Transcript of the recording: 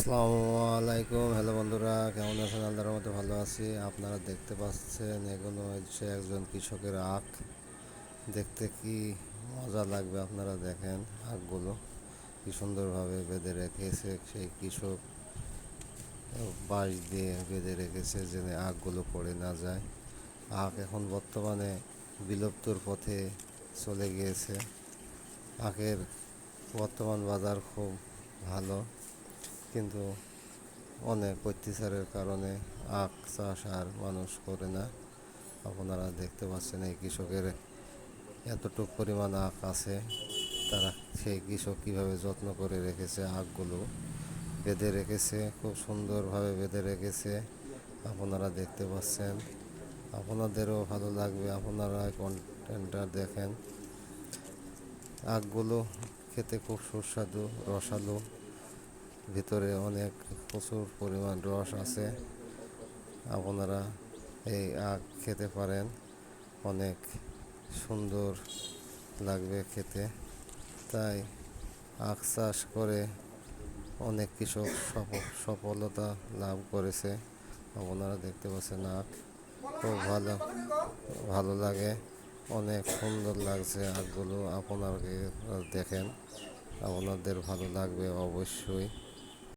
আসসালামু আলাইকুম। হ্যালো বন্ধুরা, কেমন আছেন? আল্লাহর মতো ভালো আছি। আপনারা দেখতে পাচ্ছেন এগুলো হচ্ছে একজন কৃষকের আখ। দেখতে কি মজা লাগবে, আপনারা দেখেন আখগুলো কি সুন্দরভাবে বেঁধে রেখেছে সেই কৃষক। বাঁশ দিয়ে বেঁধে রেখেছে যেন আখগুলো পড়ে না যায়। আখ এখন বর্তমানে বিলুপ্তর পথে চলে গিয়েছে। আখের বর্তমান বাজার খুব ভালো, কিন্তু অনেক অত্যাচারের কারণে আখ চাষ আর মানুষ করে না। আপনারা দেখতে পাচ্ছেন এই কৃষকের এতটুকু পরিমাণ আখ আছে। তারা সেই কৃষক কীভাবে যত্ন করে রেখেছে, আখগুলো বেঁধে রেখেছে, খুব সুন্দরভাবে বেঁধে রেখেছে। আপনারা দেখতে পাচ্ছেন, আপনাদেরও ভালো লাগবে। আপনারা কন্টেন্টটা দেখেন। আখগুলো খেতে খুব সুস্বাদু, রসালো, ভিতরে অনেক প্রচুর পরিমাণ রস আছে। আপনারা এই আখ খেতে পারেন, অনেক সুন্দর লাগবে খেতে। তাই আখ চাষ করে অনেক কৃষক সফলতা লাভ করেছে। আপনারা দেখতে পাচ্ছেন আখ খুব ভালো ভালো লাগে, অনেক সুন্দর লাগছে আখগুলো। আপনারা দেখেন, আপনাদের ভালো লাগবে অবশ্যই।